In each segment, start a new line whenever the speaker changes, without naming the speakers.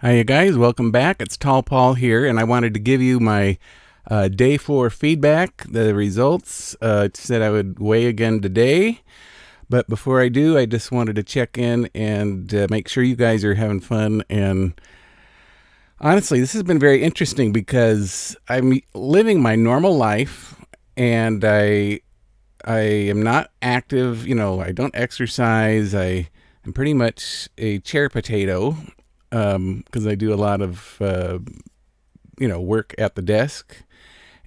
Hi, you guys. Welcome back. It's Tall Paul here, and I wanted to give you my day 4 feedback, the results. Said I would weigh again today, but before I do, I just wanted to check in and make sure you guys are having fun. And honestly, this has been very interesting because I'm living my normal life, and I am not active. I don't exercise. I'm pretty much a chair potato. Because I do a lot of, work at the desk.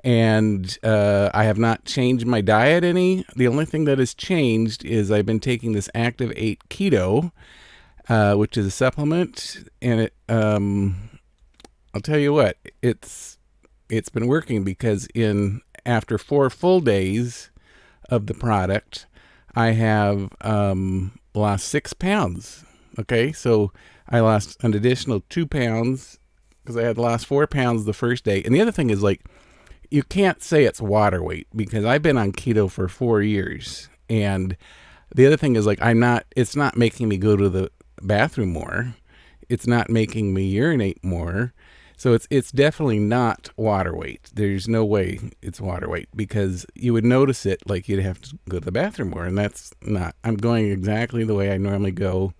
And I have not changed my diet any. The only thing that has changed is I've been taking this ACTIV8 KETO, which is a supplement. And I'll tell you what, it's been working because after 4 full days of the product, I have lost 6 pounds. Okay, so I lost an additional 2 pounds because I had lost 4 pounds the first day. And the other thing is, you can't say it's water weight because I've been on keto for 4 years. And the other thing is, it's not making me go to the bathroom more. It's not making me urinate more. So it's definitely not water weight. There's no way it's water weight because you would notice it you'd have to go to the bathroom more. And that's not. I'm going exactly the way I normally go.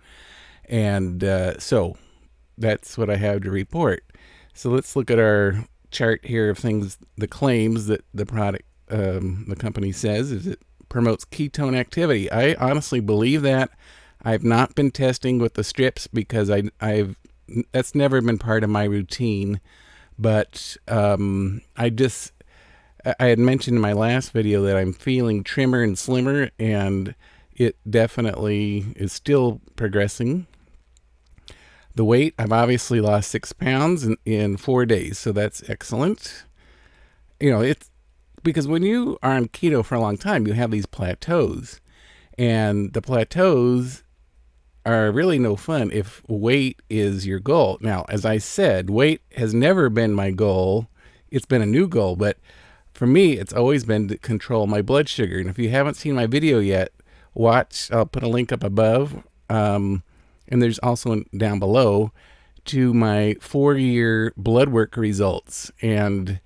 And so that's what I have to report. So let's look at our chart here of things, the claims that the product, the company says is it promotes ketone activity. I honestly believe that. I've not been testing with the strips because that's never been part of my routine. But I had mentioned in my last video that I'm feeling trimmer and slimmer, and it definitely is still progressing. The weight, I've obviously lost 6 pounds in 4 days, so that's excellent. It's because when you are on keto for a long time, you have these plateaus, and the plateaus are really no fun if weight is your goal. Now, as I said, weight has never been my goal. It's been a new goal, but for me, it's always been to control my blood sugar. And if you haven't seen my video yet, watch. I'll put a link up above. And there's also down below to my 4-year blood work results. And,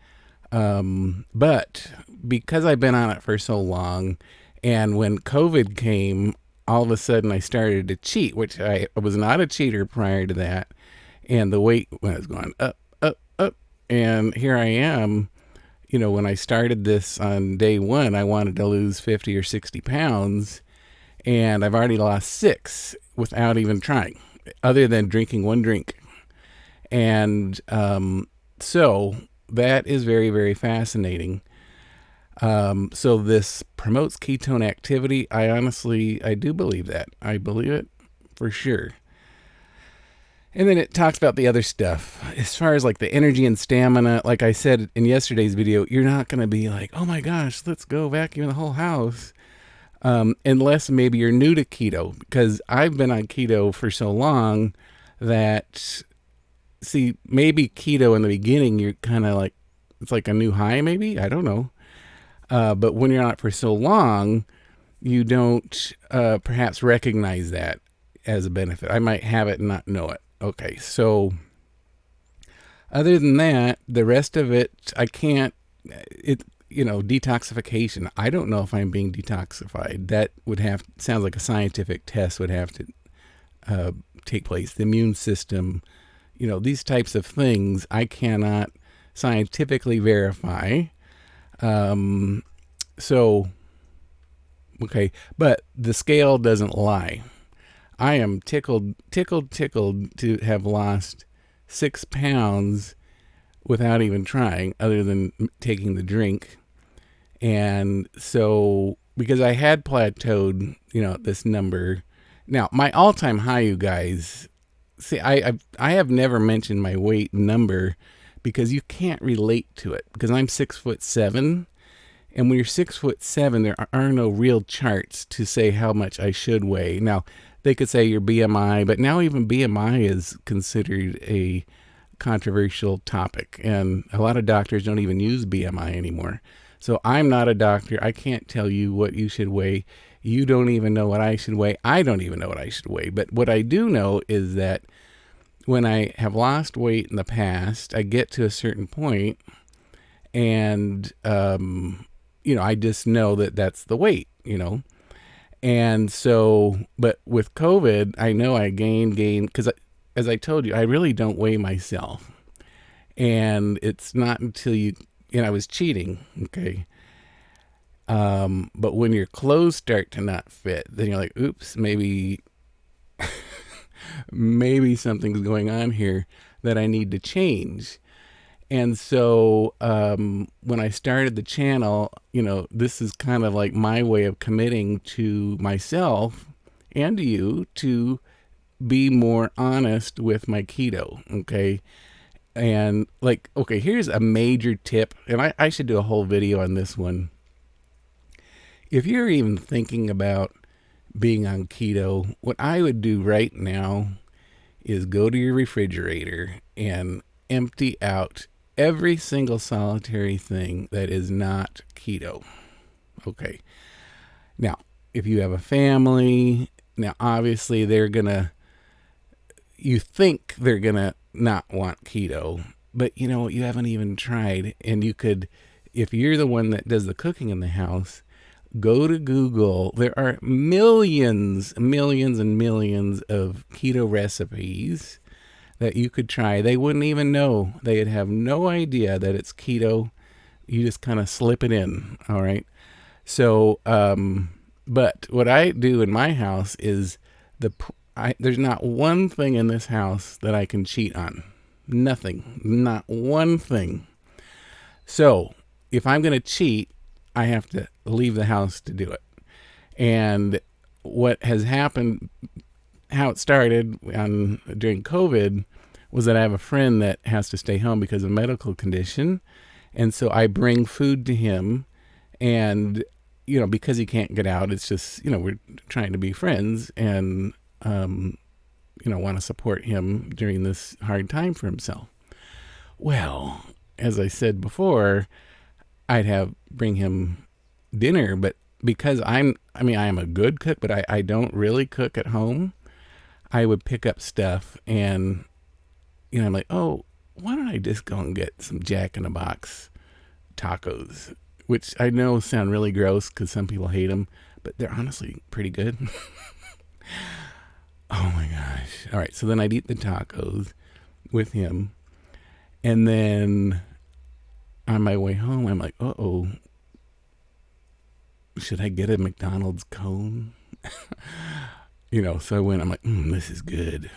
but because I've been on it for so long, and when COVID came, all of a sudden I started to cheat, which I was not a cheater prior to that. And the weight was going up, up, up. And here I am, when I started this on day 1, I wanted to lose 50 or 60 pounds. And I've already lost 6 without even trying, other than drinking 1 drink. And so that is very, very fascinating. So this promotes ketone activity. I do believe that. I believe it for sure. And then it talks about the other stuff. As far as the energy and stamina, like I said in yesterday's video, you're not going to be like, oh my gosh, let's go vacuum the whole house. Unless maybe you're new to keto, because I've been on keto for so long that, maybe keto in the beginning, you're kind of it's like a new high, maybe, I don't know. But when you're on it for so long, you don't, perhaps recognize that as a benefit. I might have it and not know it. Okay. So other than that, the rest of it, I can't, detoxification. I don't know if I'm being detoxified. That sounds like a scientific test would have to take place. The immune system, these types of things I cannot scientifically verify. So, okay, but the scale doesn't lie. I am tickled to have lost 6 pounds without even trying, other than taking the drink. And so, because I had plateaued, this number. Now, my all-time high, you guys, I have never mentioned my weight number because you can't relate to it, because I'm 6'7", and when you're 6'7", there are no real charts to say how much I should weigh. Now, they could say your BMI, but now even BMI is considered a controversial topic, and a lot of doctors don't even use BMI anymore. So I'm not a doctor. I can't tell you what you should weigh. You don't even know what I should weigh. I don't even know what I should weigh. But what I do know is that when I have lost weight in the past, I get to a certain point and, I just know that that's the weight, And so, but with COVID, I know I gained, because as I told you, I really don't weigh myself. And it's not until I was cheating, okay? But when your clothes start to not fit, then you're like, oops, maybe something's going on here that I need to change. And so when I started the channel, this is kind of like my way of committing to myself and to you to be more honest with my keto, okay? And okay, here's a major tip, and I should do a whole video on this one. If you're even thinking about being on keto, what I would do right now is go to your refrigerator and empty out every single solitary thing that is not keto. Okay. Now, if you have a family, now obviously you think they're gonna not want keto, but you haven't even tried. And you could, if you're the one that does the cooking in the house, go to Google. There are millions and millions of keto recipes that you could try. They wouldn't even know. They'd have no idea that it's keto. You just kind of slip it in. All right. So, but what I do in my house is there's not one thing in this house that I can cheat on. Nothing. Not one thing. So if I'm going to cheat, I have to leave the house to do it. And what has happened, how it started during COVID, was that I have a friend that has to stay home because of a medical condition. And so I bring food to him, and, because he can't get out, it's just, we're trying to be friends and, want to support him during this hard time for himself. Well, as I said before, I'd bring him dinner, but because I am a good cook, but I don't really cook at home. I would pick up stuff and, I'm like, oh, why don't I just go and get some Jack in the Box tacos, which I know sound really gross because some people hate them, but they're honestly pretty good. Oh my gosh. All right. So then I'd eat the tacos with him. And then on my way home, I'm like, uh-oh, should I get a McDonald's cone? So I went, I'm like, this is good.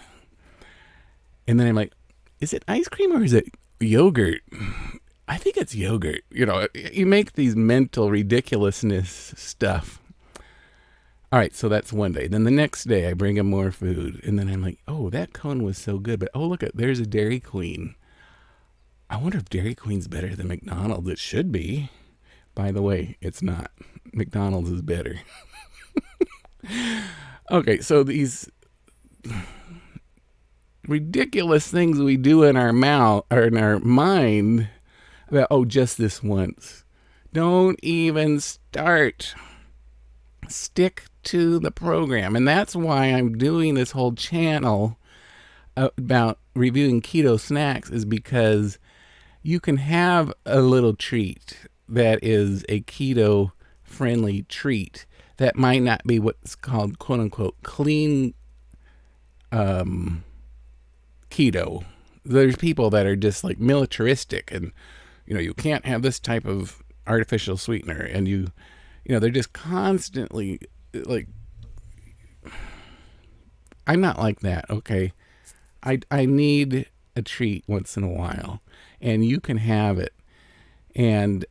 And then I'm like, is it ice cream or is it yogurt? I think it's yogurt. You make these mental ridiculousness stuff. All right, so that's one day. Then the next day, I bring him more food. And then I'm like, oh, that cone was so good. But, oh, look, there's a Dairy Queen. I wonder if Dairy Queen's better than McDonald's. It should be. By the way, it's not. McDonald's is better. Okay, so these ridiculous things we do in our mouth or in our mind about, oh, just this once. Don't even start. Stick to the program. And that's why I'm doing this whole channel about reviewing keto snacks, is because you can have a little treat that is a keto friendly treat that might not be what's called quote unquote clean keto. There's people that are just like militaristic and you can't have this type of artificial sweetener, and they're just constantly like, I'm not like that. Okay. I need a treat once in a while, and you can have it. And,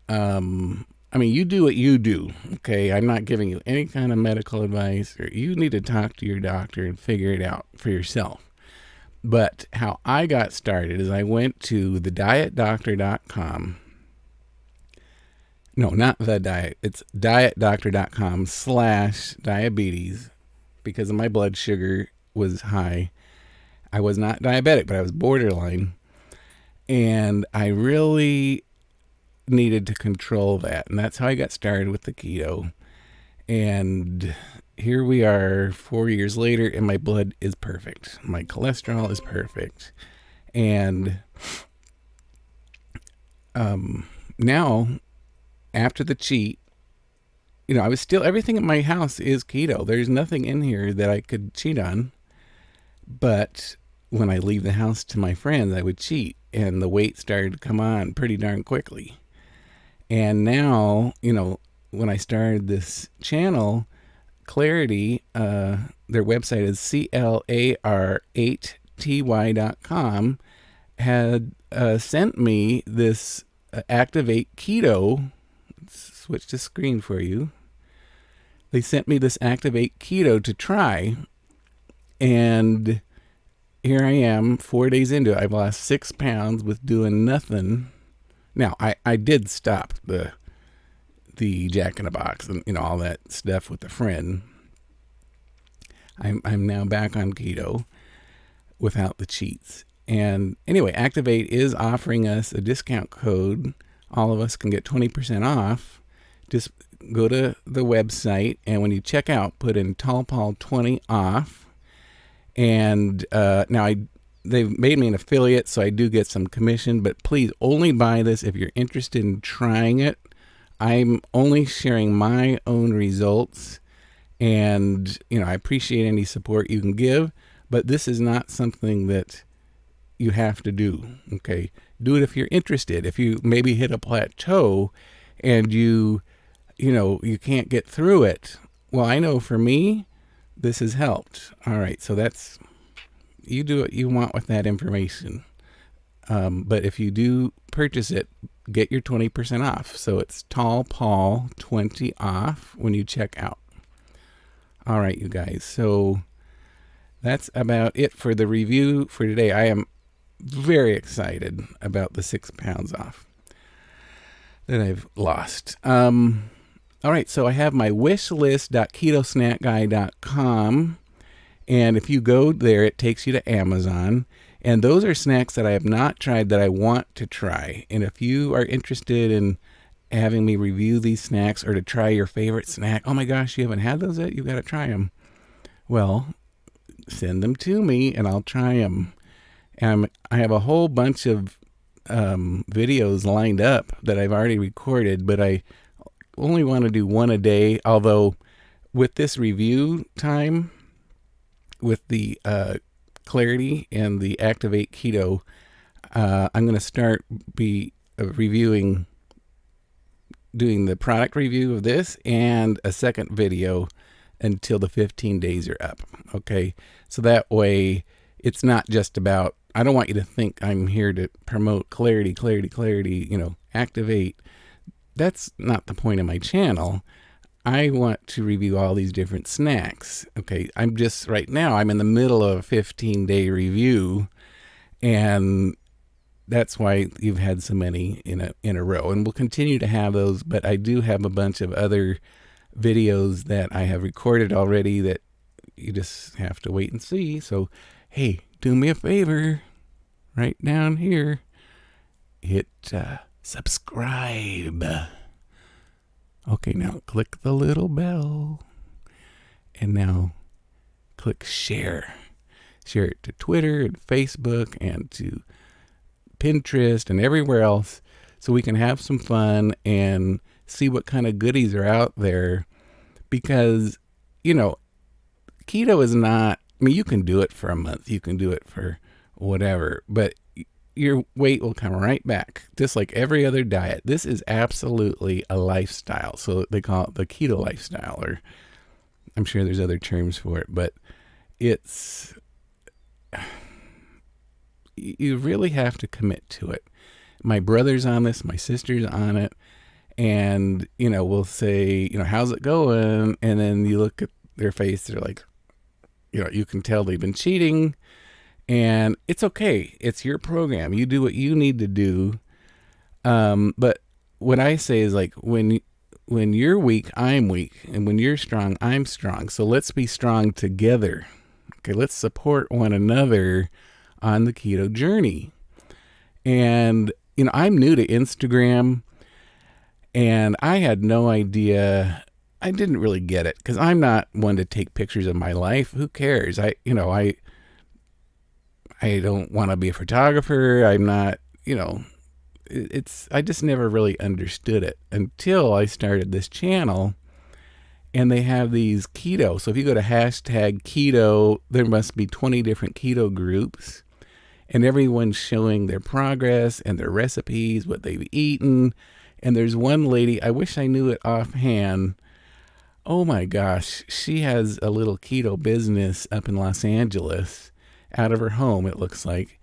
you do what you do. Okay. I'm not giving you any kind of medical advice, or you need to talk to your doctor and figure it out for yourself. But how I got started is I went to thedietdoctor.com. No, not the diet. It's dietdoctor.com/diabetes, because my blood sugar was high. I was not diabetic, but I was borderline. And I really needed to control that. And that's how I got started with the keto. And here we are 4 years later, and my blood is perfect. My cholesterol is perfect. And now, after the cheat, I was still, everything in my house is keto. There's nothing in here that I could cheat on. But when I leave the house to my friends, I would cheat. And the weight started to come on pretty darn quickly. And now, when I started this channel, Clarity, their website is CLAR8TY.com, had sent me this ACTIV8 KETO. Let's switch the screen for you. They sent me this ACTIV8 KETO to try, and here I am 4 days into it. I've lost 6 pounds with doing nothing. Now, I did stop the Jack in the Box and all that stuff with a friend. I'm now back on keto without the cheats. And anyway, ACTIV8 is offering us a discount code. All of us can get 20% off. Just go to the website, and when you check out, put in TallPaul20Off. And now they've made me an affiliate, so I do get some commission, but please only buy this if you're interested in trying it. I'm only sharing my own results, and I appreciate any support you can give, but this is not something that you have to do. Okay, do it if you're interested. If you maybe hit a plateau and you can't get through it, well, I know for me this has helped. All right, so that's, you do what you want with that information. But if you do purchase it, get your 20% off. So it's TallPaul20Off when you check out. All right, you guys. So that's about it for the review for today. I am very excited about the 6 pounds off that I've lost. All right, so I have my wishlist.ketosnackguy.com, and if you go there, it takes you to Amazon, and those are snacks that I have not tried that I want to try. And if you are interested in having me review these snacks or to try your favorite snack, oh my gosh, you haven't had those yet? You've got to try them. Well, send them to me, and I'll try them. I have a whole bunch of videos lined up that I've already recorded, but I only want to do one a day, although with this review time, with the Clarity and the ACTIV8 KETO, I'm going to start doing the product review of this and a second video until the 15 days are up. Okay, so that way it's not just about, I don't want you to think I'm here to promote Clarity, ACTIV8. That's not the point of my channel. I want to review all these different snacks. Okay, right now I'm in the middle of a 15-day review, and that's why you've had so many in a row, and we'll continue to have those. But I do have a bunch of other videos that I have recorded already that you just have to wait and see. So hey, do me a favor, right down here, hit subscribe. Okay, now click the little bell, and now click share. Share it to Twitter and Facebook and to Pinterest and everywhere else, so we can have some fun and see what kind of goodies are out there. Because keto is not, you can do it for a month, you can do it for whatever, but your weight will come right back, just like every other diet. This is absolutely a lifestyle. So they call it the keto lifestyle, or I'm sure there's other terms for it, but you really have to commit to it. My brother's on this, my sister's on it, and, we'll say, how's it going? And then you look at their face, they're like, you can tell they've been cheating. And it's okay. It's your program. You do what you need to do. But what I say is, like, when you're weak, I'm weak. And when you're strong, I'm strong. So let's be strong together. Okay, let's support one another on the keto journey. And, I'm new to Instagram, and I had no idea I didn't really get it because I'm not one to take pictures of my life. Who cares? I don't want to be a photographer. I'm not, I just never really understood it until I started this channel, and they have these keto. So if you go to hashtag keto, there must be 20 different keto groups, and everyone's showing their progress and their recipes, what they've eaten. And there's one lady, I wish I knew it offhand. Oh my gosh, she has a little keto business up in Los Angeles out of her home, it looks like.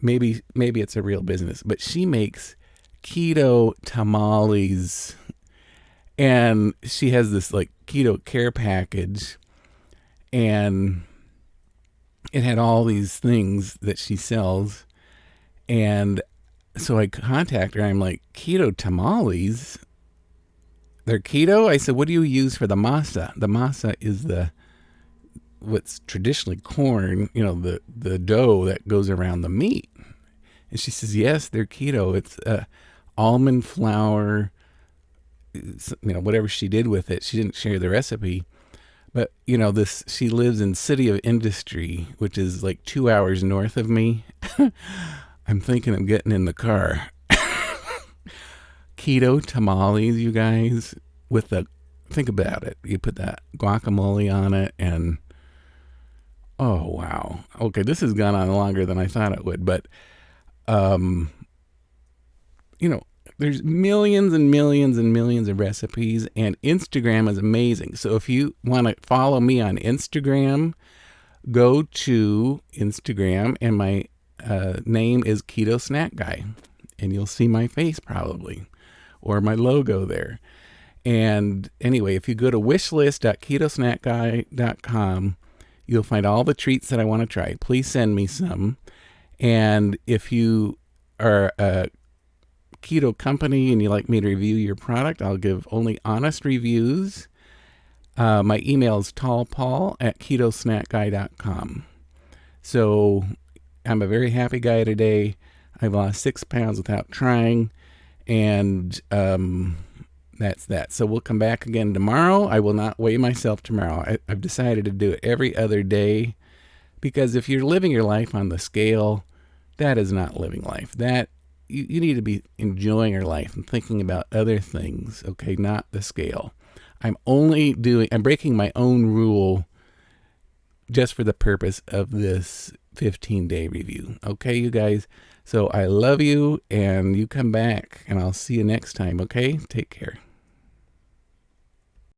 Maybe it's a real business, but she makes keto tamales, and she has this like keto care package, and it had all these things that she sells. And so I contact her. I'm like, keto tamales? They're keto? I said, what do you use for the masa? The masa is what's traditionally corn, the dough that goes around the meat. And she says, yes, they're keto. It's almond flour, whatever she did with it. She didn't share the recipe. But, she lives in City of Industry, which is like 2 hours north of me. I'm thinking of getting in the car. Keto tamales, you guys, think about it. You put that guacamole on it, and oh, wow. Okay, this has gone on longer than I thought it would, but, there's millions and millions and millions of recipes, and Instagram is amazing. So if you want to follow me on Instagram, go to Instagram, and my name is Keto Snack Guy, and you'll see my face probably, or my logo there. And anyway, if you go to wishlist.ketosnackguy.com, you'll find all the treats that I want to try. Please send me some. And if you are a keto company and you like me to review your product, I'll give only honest reviews. My email is tallpaul@ketosnackguy.com. So I'm a very happy guy today. I've lost 6 pounds without trying, and that's that. So we'll come back again tomorrow. I will not weigh myself tomorrow. I've decided to do it every other day, because if you're living your life on the scale, that is not living life. That you need to be enjoying your life and thinking about other things, okay, not the scale. I'm breaking my own rule just for the purpose of this 15-day review. Okay, you guys? So I love you, and you come back, and I'll see you next time, okay? Take care.